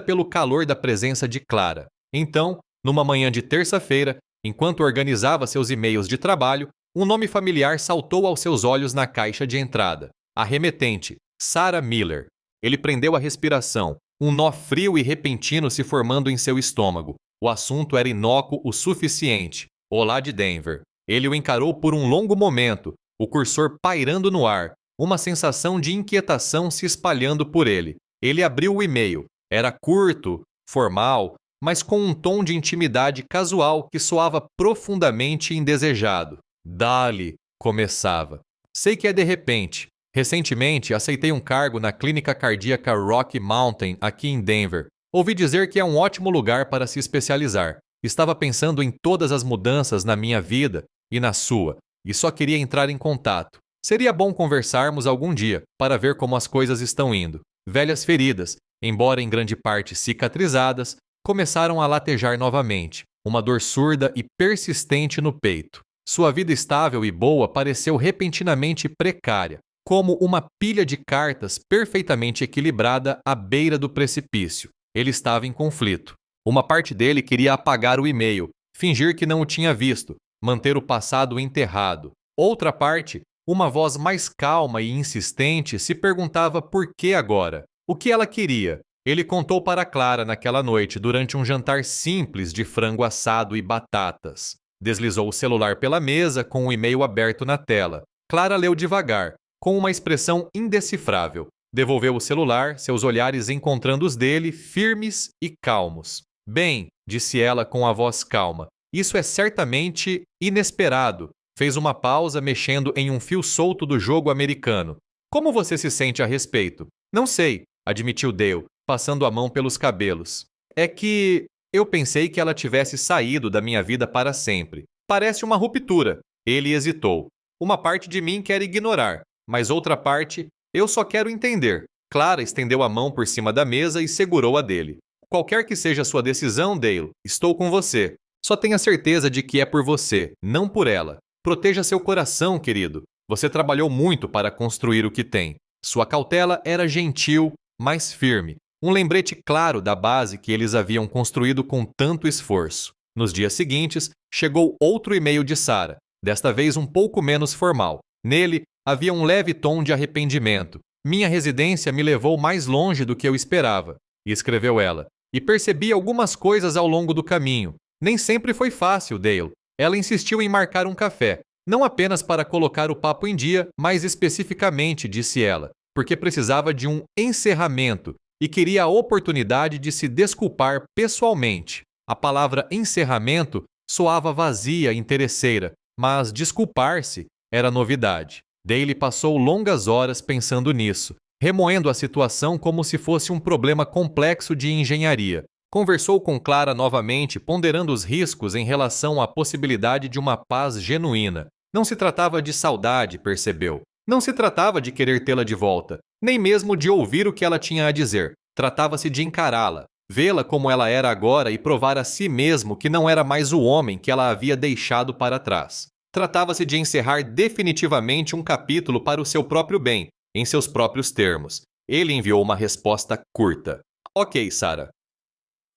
pelo calor da presença de Clara. Então, numa manhã de terça-feira, enquanto organizava seus e-mails de trabalho, um nome familiar saltou aos seus olhos na caixa de entrada. A remetente, Sarah Miller. Ele prendeu a respiração, um nó frio e repentino se formando em seu estômago. O assunto era inócuo o suficiente. Olá de Denver. Ele o encarou por um longo momento, o cursor pairando no ar, uma sensação de inquietação se espalhando por ele. Ele abriu o e-mail. Era curto, formal, mas com um tom de intimidade casual que soava profundamente indesejado. Dali, começava. Sei que é de repente. Recentemente, aceitei um cargo na clínica cardíaca Rocky Mountain, aqui em Denver. Ouvi dizer que é um ótimo lugar para se especializar. Estava pensando em todas as mudanças na minha vida e na sua, e só queria entrar em contato. Seria bom conversarmos algum dia, para ver como as coisas estão indo. Velhas feridas, embora em grande parte cicatrizadas, começaram a latejar novamente, uma dor surda e persistente no peito. Sua vida estável e boa pareceu repentinamente precária, como uma pilha de cartas perfeitamente equilibrada à beira do precipício. Ele estava em conflito. Uma parte dele queria apagar o e-mail, fingir que não o tinha visto, manter o passado enterrado. Outra parte, uma voz mais calma e insistente, se perguntava por que agora. O que ela queria? Ele contou para Clara naquela noite, durante um jantar simples de frango assado e batatas. Deslizou o celular pela mesa, com o e-mail aberto na tela. Clara leu devagar, com uma expressão indecifrável. Devolveu o celular, seus olhares encontrando os dele, firmes e calmos. Bem, disse ela com a voz calma, isso é certamente inesperado. Fez uma pausa, mexendo em um fio solto do jogo americano. Como você se sente a respeito? Não sei, admitiu Dale, passando a mão pelos cabelos. É que eu pensei que ela tivesse saído da minha vida para sempre. Parece uma ruptura. Ele hesitou. Uma parte de mim quer ignorar, mas outra parte, eu só quero entender. Clara estendeu a mão por cima da mesa e segurou a dele. Qualquer que seja a sua decisão, Dale, estou com você. Só tenha certeza de que é por você, não por ela. Proteja seu coração, querido. Você trabalhou muito para construir o que tem. Sua cautela era gentil, mas firme. Um lembrete claro da base que eles haviam construído com tanto esforço. Nos dias seguintes, chegou outro e-mail de Sarah, desta vez um pouco menos formal. Nele, havia um leve tom de arrependimento. Minha residência me levou mais longe do que eu esperava, escreveu ela, e percebi algumas coisas ao longo do caminho. Nem sempre foi fácil, Dale. Ela insistiu em marcar um café, não apenas para colocar o papo em dia, mas especificamente, disse ela, porque precisava de um encerramento e queria a oportunidade de se desculpar pessoalmente. A palavra encerramento soava vazia e interesseira, mas desculpar-se era novidade. Dale passou longas horas pensando nisso, remoendo a situação como se fosse um problema complexo de engenharia. Conversou com Clara novamente, ponderando os riscos em relação à possibilidade de uma paz genuína. Não se tratava de saudade, percebeu. Não se tratava de querer tê-la de volta, nem mesmo de ouvir o que ela tinha a dizer. Tratava-se de encará-la, vê-la como ela era agora e provar a si mesmo que não era mais o homem que ela havia deixado para trás. Tratava-se de encerrar definitivamente um capítulo para o seu próprio bem, em seus próprios termos. Ele enviou uma resposta curta. Ok, Sarah.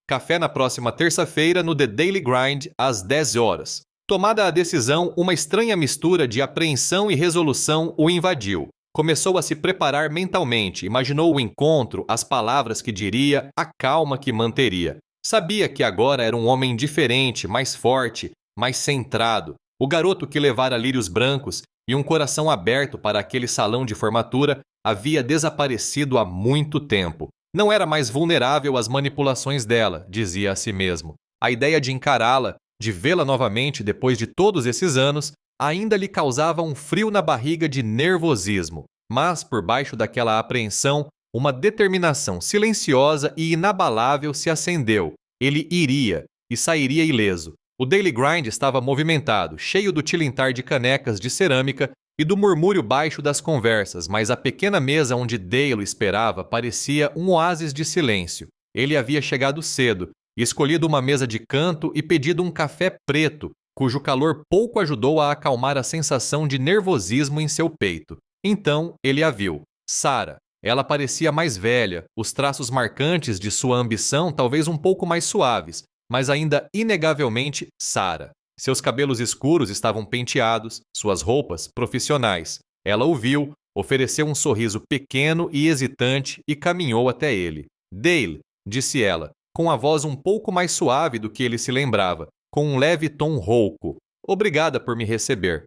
Café na próxima terça-feira no The Daily Grind, às 10 horas. Tomada a decisão, uma estranha mistura de apreensão e resolução o invadiu. Começou a se preparar mentalmente, imaginou o encontro, as palavras que diria, a calma que manteria. Sabia que agora era um homem diferente, mais forte, mais centrado. O garoto que levara lírios brancos e um coração aberto para aquele salão de formatura havia desaparecido há muito tempo. Não era mais vulnerável às manipulações dela, dizia a si mesmo. A ideia de encará-la, de vê-la novamente depois de todos esses anos, ainda lhe causava um frio na barriga de nervosismo. Mas, por baixo daquela apreensão, uma determinação silenciosa e inabalável se acendeu. Ele iria, e sairia ileso. O Daily Grind estava movimentado, cheio do tilintar de canecas de cerâmica e do murmúrio baixo das conversas, mas a pequena mesa onde Dale esperava parecia um oásis de silêncio. Ele havia chegado cedo, escolhido uma mesa de canto e pedido um café preto, cujo calor pouco ajudou a acalmar a sensação de nervosismo em seu peito. Então, ele a viu. Sarah. Ela parecia mais velha, os traços marcantes de sua ambição talvez um pouco mais suaves, mas ainda inegavelmente Sarah. Seus cabelos escuros estavam penteados, suas roupas profissionais. Ela o viu, ofereceu um sorriso pequeno e hesitante e caminhou até ele. Dale, disse ela, com a voz um pouco mais suave do que ele se lembrava, com um leve tom rouco. Obrigada por me receber.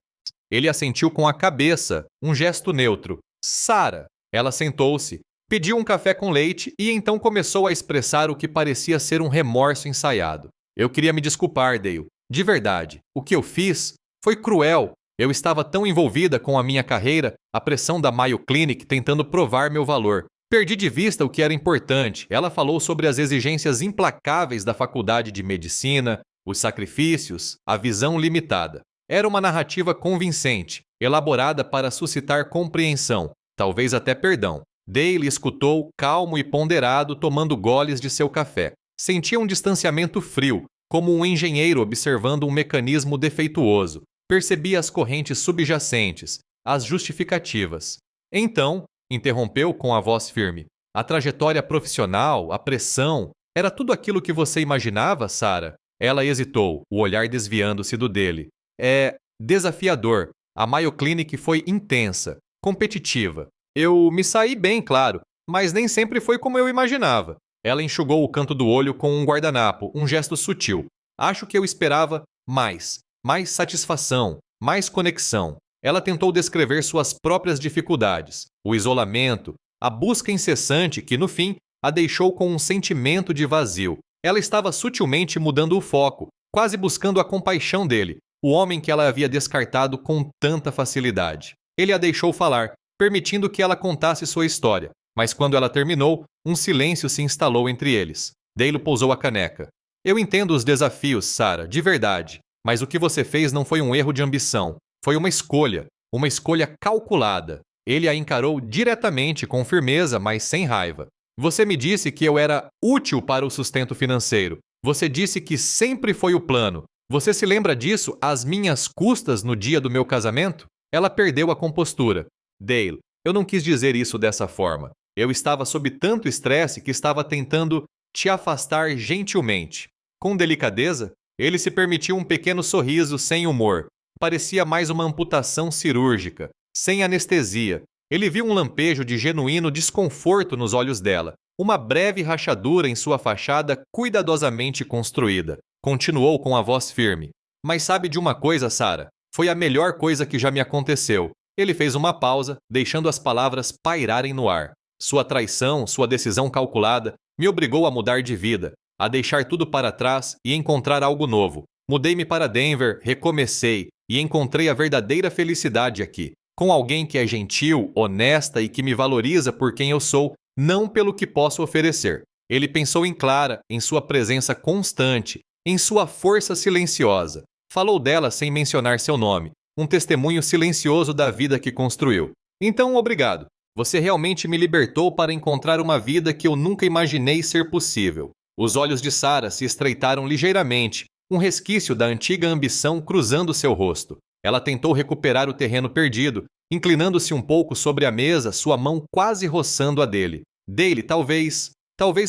Ele assentiu com a cabeça, um gesto neutro. Sarah. Ela sentou-se, pediu um café com leite e então começou a expressar o que parecia ser um remorso ensaiado. Eu queria me desculpar, Dale. De verdade. O que eu fiz foi cruel. Eu estava tão envolvida com a minha carreira, a pressão da Mayo Clinic tentando provar meu valor. Perdi de vista o que era importante. Ela falou sobre as exigências implacáveis da faculdade de medicina, os sacrifícios, a visão limitada. Era uma narrativa convincente, elaborada para suscitar compreensão, talvez até perdão. Dale escutou, calmo e ponderado, tomando goles de seu café. Sentia um distanciamento frio, como um engenheiro observando um mecanismo defeituoso. Percebia as correntes subjacentes, as justificativas. Então, interrompeu com a voz firme. A trajetória profissional, a pressão, era tudo aquilo que você imaginava, Sarah? Ela hesitou, o olhar desviando-se do dele. É desafiador. A Mayo Clinic foi intensa, competitiva. Eu me saí bem, claro, mas nem sempre foi como eu imaginava. Ela enxugou o canto do olho com um guardanapo, um gesto sutil. Acho que eu esperava mais satisfação, mais conexão. Ela tentou descrever suas próprias dificuldades, o isolamento, a busca incessante que, no fim, a deixou com um sentimento de vazio. Ela estava sutilmente mudando o foco, quase buscando a compaixão dele, o homem que ela havia descartado com tanta facilidade. Ele a deixou falar, permitindo que ela contasse sua história, mas quando ela terminou, um silêncio se instalou entre eles. Dale pousou a caneca. Eu entendo os desafios, Sarah, de verdade, mas o que você fez não foi um erro de ambição, foi uma escolha calculada. Ele a encarou diretamente, com firmeza, mas sem raiva. Você me disse que eu era útil para o sustento financeiro. Você disse que sempre foi o plano. Você se lembra disso às minhas custas no dia do meu casamento? Ela perdeu a compostura. Dale, eu não quis dizer isso dessa forma. Eu estava sob tanto estresse que estava tentando te afastar gentilmente. Com delicadeza, Ele se permitiu um pequeno sorriso sem humor. Parecia mais uma amputação cirúrgica, sem anestesia. Ele viu um lampejo de genuíno desconforto nos olhos dela, uma breve rachadura em sua fachada cuidadosamente construída. Continuou com a voz firme. Mas sabe de uma coisa, Sarah? Foi a melhor coisa que já me aconteceu. Ele fez uma pausa, deixando as palavras pairarem no ar. Sua traição, sua decisão calculada, me obrigou a mudar de vida, a deixar tudo para trás e encontrar algo novo. Mudei-me para Denver, recomecei e encontrei a verdadeira felicidade aqui, com alguém que é gentil, honesta e que me valoriza por quem eu sou, não pelo que posso oferecer. Ele pensou em Clara, em sua presença constante, em sua força silenciosa. Falou dela sem mencionar seu nome, um testemunho silencioso da vida que construiu. Então, obrigado. Você realmente me libertou para encontrar uma vida que eu nunca imaginei ser possível. Os olhos de Sarah se estreitaram ligeiramente, um resquício da antiga ambição cruzando seu rosto. Ela tentou recuperar o terreno perdido, inclinando-se um pouco sobre a mesa, sua mão quase roçando a dele. Dele, talvez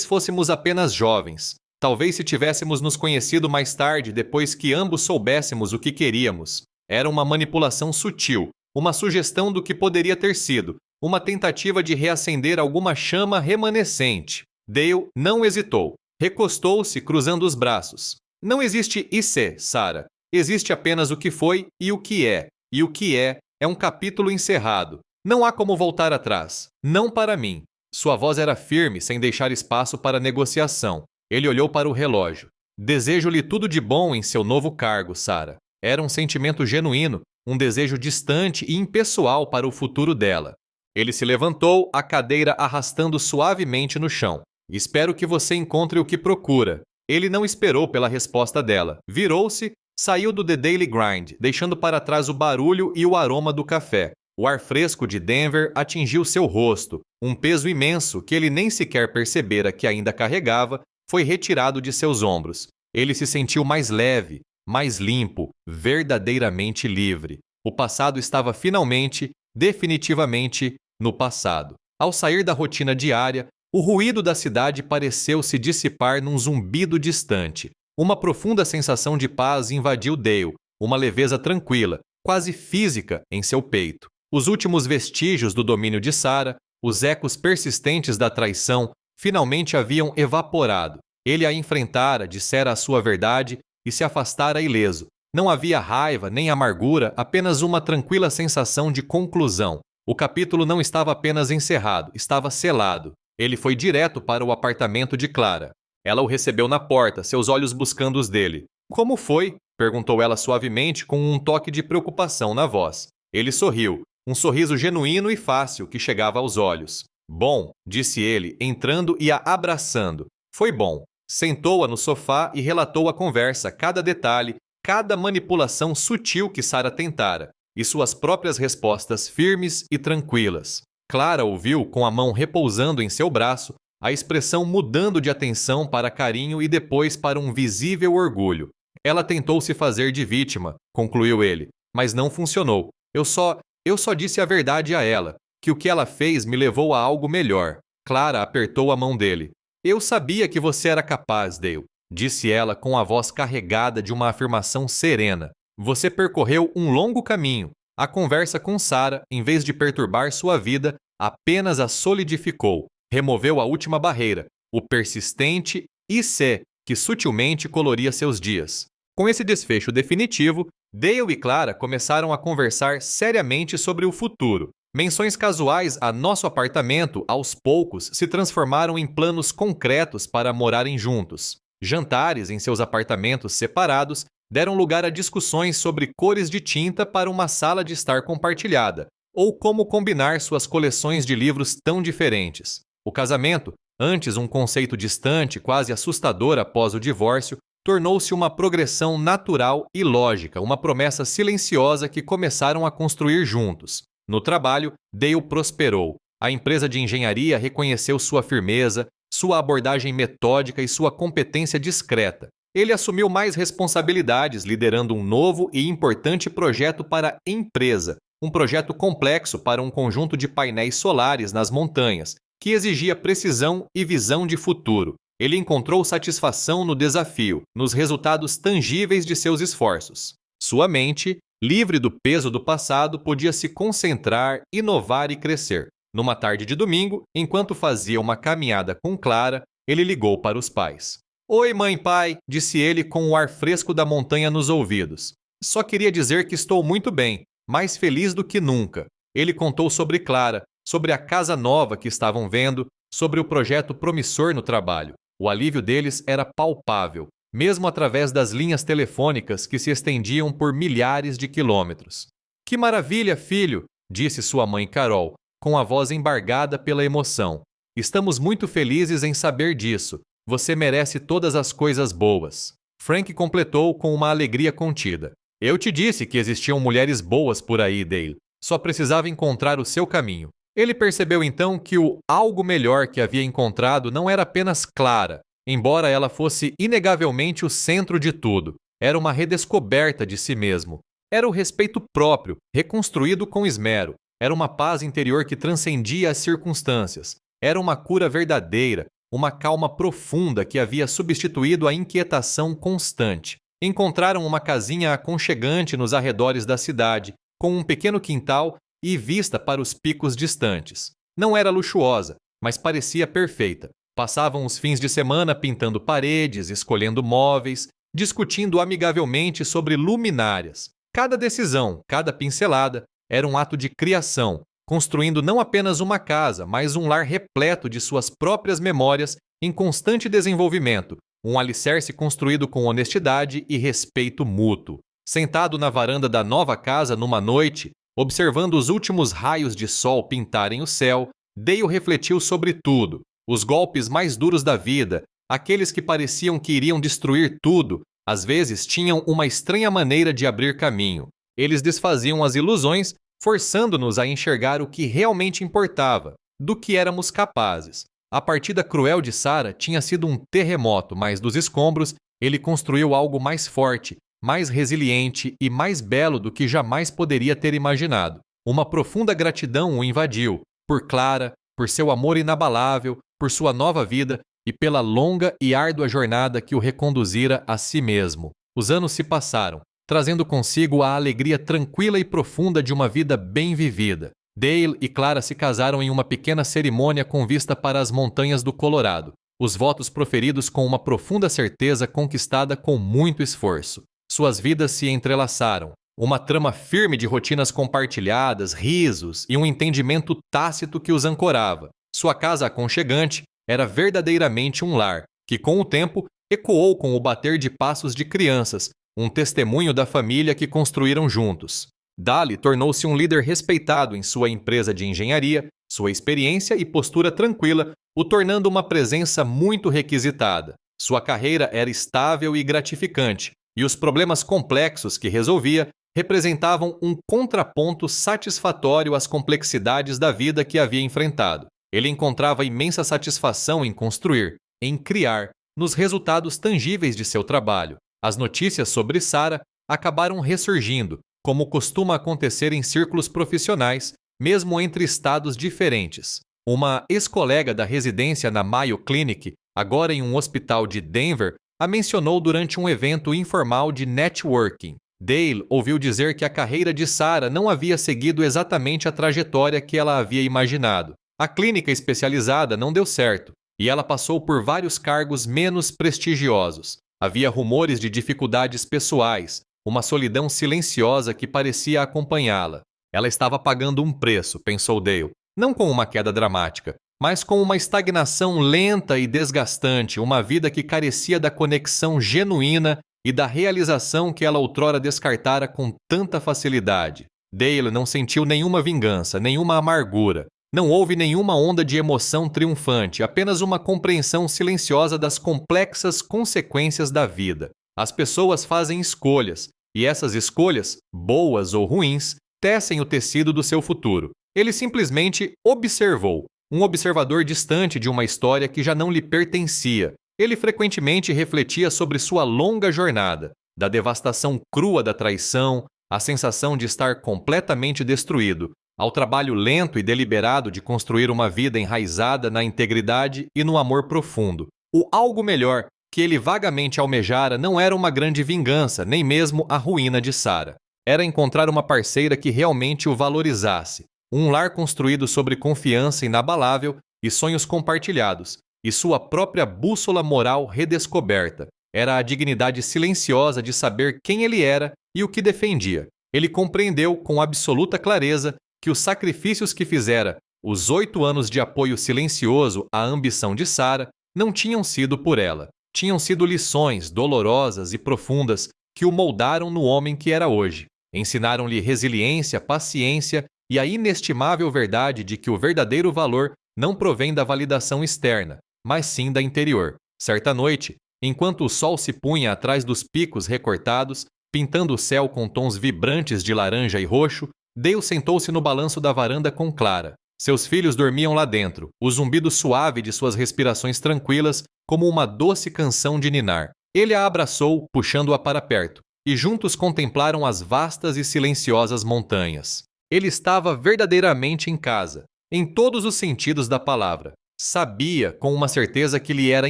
fôssemos apenas jovens. Talvez se tivéssemos nos conhecido mais tarde, depois que ambos soubéssemos o que queríamos. Era uma manipulação sutil, uma sugestão do que poderia ter sido, uma tentativa de reacender alguma chama remanescente. Dale não hesitou. Recostou-se, cruzando os braços. Não existe IC, Sarah. Existe apenas o que foi e o que é. E o que é um capítulo encerrado. Não há como voltar atrás. Não para mim. Sua voz era firme, sem deixar espaço para negociação. Ele olhou para o relógio. Desejo-lhe tudo de bom em seu novo cargo, Sarah. Era um sentimento genuíno, um desejo distante e impessoal para o futuro dela. Ele se levantou, a cadeira arrastando suavemente no chão. Espero que você encontre o que procura. Ele não esperou pela resposta dela. Virou-se, saiu do The Daily Grind, deixando para trás o barulho e o aroma do café. O ar fresco de Denver atingiu seu rosto. Um peso imenso, que ele nem sequer percebera que ainda carregava, foi retirado de seus ombros. Ele se sentiu mais leve, mais limpo, verdadeiramente livre. O passado estava finalmente, definitivamente, no passado. Ao sair da rotina diária, o ruído da cidade pareceu se dissipar num zumbido distante. Uma profunda sensação de paz invadiu Dale, uma leveza tranquila, quase física, em seu peito. Os últimos vestígios do domínio de Sarah, os ecos persistentes da traição, finalmente haviam evaporado. Ele a enfrentara, dissera a sua verdade e se afastara ileso. Não havia raiva nem amargura, apenas uma tranquila sensação de conclusão. O capítulo não estava apenas encerrado, estava selado. Ele foi direto para o apartamento de Clara. Ela o recebeu na porta, seus olhos buscando os dele. Como foi? Perguntou ela suavemente, com um toque de preocupação na voz. Ele sorriu, um sorriso genuíno e fácil que chegava aos olhos. Bom, disse ele, entrando e a abraçando. Foi bom. Sentou-a no sofá e relatou a conversa, cada detalhe, cada manipulação sutil que Sarah tentara, e suas próprias respostas firmes e tranquilas. Clara ouviu com a mão repousando em seu braço, a expressão mudando de atenção para carinho e depois para um visível orgulho. Ela tentou se fazer de vítima, concluiu ele, mas não funcionou. Eu só disse a verdade a ela, que o que ela fez me levou a algo melhor. Clara apertou a mão dele. Eu sabia que você era capaz, Dale, disse ela com a voz carregada de uma afirmação serena. Você percorreu um longo caminho. A conversa com Sarah, em vez de perturbar sua vida, apenas a solidificou. Removeu a última barreira, o persistente IC, que sutilmente coloria seus dias. Com esse desfecho definitivo, Dale e Clara começaram a conversar seriamente sobre o futuro. Menções casuais a nosso apartamento, aos poucos, se transformaram em planos concretos para morarem juntos. Jantares em seus apartamentos separados deram lugar a discussões sobre cores de tinta para uma sala de estar compartilhada, ou como combinar suas coleções de livros tão diferentes. O casamento, antes um conceito distante, quase assustador após o divórcio, tornou-se uma progressão natural e lógica, uma promessa silenciosa que começaram a construir juntos. No trabalho, Dale prosperou. A empresa de engenharia reconheceu sua firmeza, sua abordagem metódica e sua competência discreta. Ele assumiu mais responsabilidades, liderando um novo e importante projeto para a empresa, um projeto complexo para um conjunto de painéis solares nas montanhas, que exigia precisão e visão de futuro. Ele encontrou satisfação no desafio, nos resultados tangíveis de seus esforços. Sua mente, livre do peso do passado, podia se concentrar, inovar e crescer. Numa tarde de domingo, enquanto fazia uma caminhada com Clara, ele ligou para os pais. "Oi, mãe e pai", disse ele com o ar fresco da montanha nos ouvidos. "Só queria dizer que estou muito bem, mais feliz do que nunca." Ele contou sobre Clara, sobre a casa nova que estavam vendo, sobre o projeto promissor no trabalho. O alívio deles era palpável, mesmo através das linhas telefônicas que se estendiam por milhares de quilômetros. "Que maravilha, filho", disse sua mãe Carol, com a voz embargada pela emoção. "Estamos muito felizes em saber disso. Você merece todas as coisas boas." Frank completou com uma alegria contida. "Eu te disse que existiam mulheres boas por aí, Dale. Só precisava encontrar o seu caminho." Ele percebeu então que o algo melhor que havia encontrado não era apenas Clara, embora ela fosse inegavelmente o centro de tudo. Era uma redescoberta de si mesmo. Era o respeito próprio, reconstruído com esmero. Era uma paz interior que transcendia as circunstâncias. Era uma cura verdadeira, uma calma profunda que havia substituído a inquietação constante. Encontraram uma casinha aconchegante nos arredores da cidade, com um pequeno quintal e vista para os picos distantes. Não era luxuosa, mas parecia perfeita. Passavam os fins de semana pintando paredes, escolhendo móveis, discutindo amigavelmente sobre luminárias. Cada decisão, cada pincelada, era um ato de criação, construindo não apenas uma casa, mas um lar repleto de suas próprias memórias em constante desenvolvimento, um alicerce construído com honestidade e respeito mútuo. Sentado na varanda da nova casa numa noite, observando os últimos raios de sol pintarem o céu, Dale refletiu sobre tudo, os golpes mais duros da vida, aqueles que pareciam que iriam destruir tudo, às vezes tinham uma estranha maneira de abrir caminho. Eles desfaziam as ilusões, forçando-nos a enxergar o que realmente importava, do que éramos capazes. A partida cruel de Sarah tinha sido um terremoto, mas dos escombros ele construiu algo mais forte, mais resiliente e mais belo do que jamais poderia ter imaginado. Uma profunda gratidão o invadiu, por Clara, por seu amor inabalável, por sua nova vida e pela longa e árdua jornada que o reconduzira a si mesmo. Os anos se passaram, trazendo consigo a alegria tranquila e profunda de uma vida bem vivida. Dale e Clara se casaram em uma pequena cerimônia com vista para as montanhas do Colorado, os votos proferidos com uma profunda certeza conquistada com muito esforço. Suas vidas se entrelaçaram, uma trama firme de rotinas compartilhadas, risos e um entendimento tácito que os ancorava. Sua casa aconchegante era verdadeiramente um lar, que com o tempo ecoou com o bater de passos de crianças, um testemunho da família que construíram juntos. Dale tornou-se um líder respeitado em sua empresa de engenharia, sua experiência e postura tranquila o tornando uma presença muito requisitada. Sua carreira era estável e gratificante, e os problemas complexos que resolvia representavam um contraponto satisfatório às complexidades da vida que havia enfrentado. Ele encontrava imensa satisfação em construir, em criar, nos resultados tangíveis de seu trabalho. As notícias sobre Sarah acabaram ressurgindo, como costuma acontecer em círculos profissionais, mesmo entre estados diferentes. Uma ex-colega da residência na Mayo Clinic, agora em um hospital de Denver, a mencionou durante um evento informal de networking. Dale ouviu dizer que a carreira de Sarah não havia seguido exatamente a trajetória que ela havia imaginado. A clínica especializada não deu certo, e ela passou por vários cargos menos prestigiosos. Havia rumores de dificuldades pessoais, uma solidão silenciosa que parecia acompanhá-la. Ela estava pagando um preço, pensou Dale, não com uma queda dramática, mas com uma estagnação lenta e desgastante, uma vida que carecia da conexão genuína e da realização que ela outrora descartara com tanta facilidade. Dale não sentiu nenhuma vingança, nenhuma amargura. Não houve nenhuma onda de emoção triunfante, apenas uma compreensão silenciosa das complexas consequências da vida. As pessoas fazem escolhas, e essas escolhas, boas ou ruins, tecem o tecido do seu futuro. Ele simplesmente observou, um observador distante de uma história que já não lhe pertencia. Ele frequentemente refletia sobre sua longa jornada, da devastação crua da traição, a sensação de estar completamente destruído, ao trabalho lento e deliberado de construir uma vida enraizada na integridade e no amor profundo. O algo melhor que ele vagamente almejara não era uma grande vingança, nem mesmo a ruína de Sara. Era encontrar uma parceira que realmente o valorizasse, um lar construído sobre confiança inabalável e sonhos compartilhados, e sua própria bússola moral redescoberta. Era a dignidade silenciosa de saber quem ele era e o que defendia. Ele compreendeu com absoluta clareza que os sacrifícios que fizera, os 8 anos de apoio silencioso à ambição de Sara, não tinham sido por ela. Tinham sido lições dolorosas e profundas que o moldaram no homem que era hoje. Ensinaram-lhe resiliência, paciência e a inestimável verdade de que o verdadeiro valor não provém da validação externa, mas sim da interior. Certa noite, enquanto o sol se punha atrás dos picos recortados, pintando o céu com tons vibrantes de laranja e roxo, Dale sentou-se no balanço da varanda com Clara. Seus filhos dormiam lá dentro, o zumbido suave de suas respirações tranquilas como uma doce canção de ninar. Ele a abraçou, puxando-a para perto, e juntos contemplaram as vastas e silenciosas montanhas. Ele estava verdadeiramente em casa, em todos os sentidos da palavra. Sabia, com uma certeza que lhe era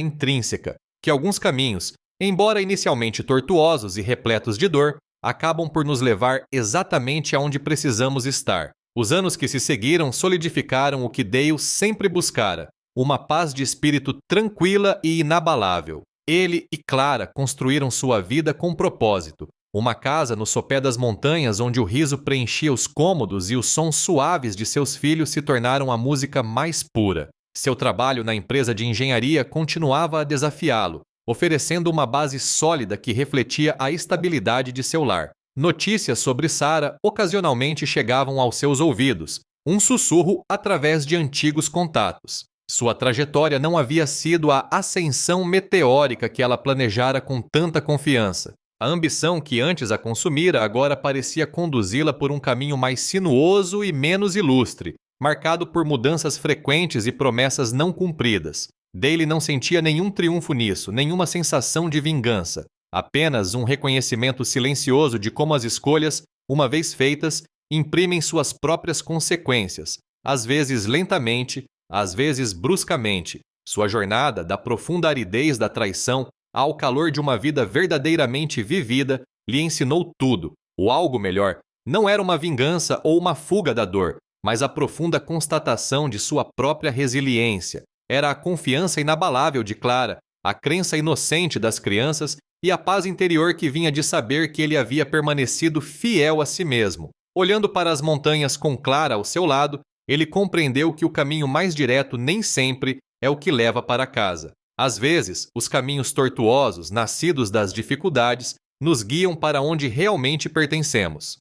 intrínseca, que alguns caminhos, embora inicialmente tortuosos e repletos de dor, acabam por nos levar exatamente aonde precisamos estar. Os anos que se seguiram solidificaram o que Dale sempre buscara, uma paz de espírito tranquila e inabalável. Ele e Clara construíram sua vida com propósito. Uma casa no sopé das montanhas onde o riso preenchia os cômodos e os sons suaves de seus filhos se tornaram a música mais pura. Seu trabalho na empresa de engenharia continuava a desafiá-lo, oferecendo uma base sólida que refletia a estabilidade de seu lar. Notícias sobre Sara ocasionalmente chegavam aos seus ouvidos, um sussurro através de antigos contatos. Sua trajetória não havia sido a ascensão meteórica que ela planejara com tanta confiança. A ambição que antes a consumira agora parecia conduzi-la por um caminho mais sinuoso e menos ilustre, marcado por mudanças frequentes e promessas não cumpridas. Dale não sentia nenhum triunfo nisso, nenhuma sensação de vingança. Apenas um reconhecimento silencioso de como as escolhas, uma vez feitas, imprimem suas próprias consequências, às vezes lentamente, às vezes bruscamente. Sua jornada, da profunda aridez da traição ao calor de uma vida verdadeiramente vivida, lhe ensinou tudo. O algo melhor não era uma vingança ou uma fuga da dor, mas a profunda constatação de sua própria resiliência. Era a confiança inabalável de Clara, a crença inocente das crianças e a paz interior que vinha de saber que ele havia permanecido fiel a si mesmo. Olhando para as montanhas com Clara ao seu lado, ele compreendeu que o caminho mais direto nem sempre é o que leva para casa. Às vezes, os caminhos tortuosos, nascidos das dificuldades, nos guiam para onde realmente pertencemos.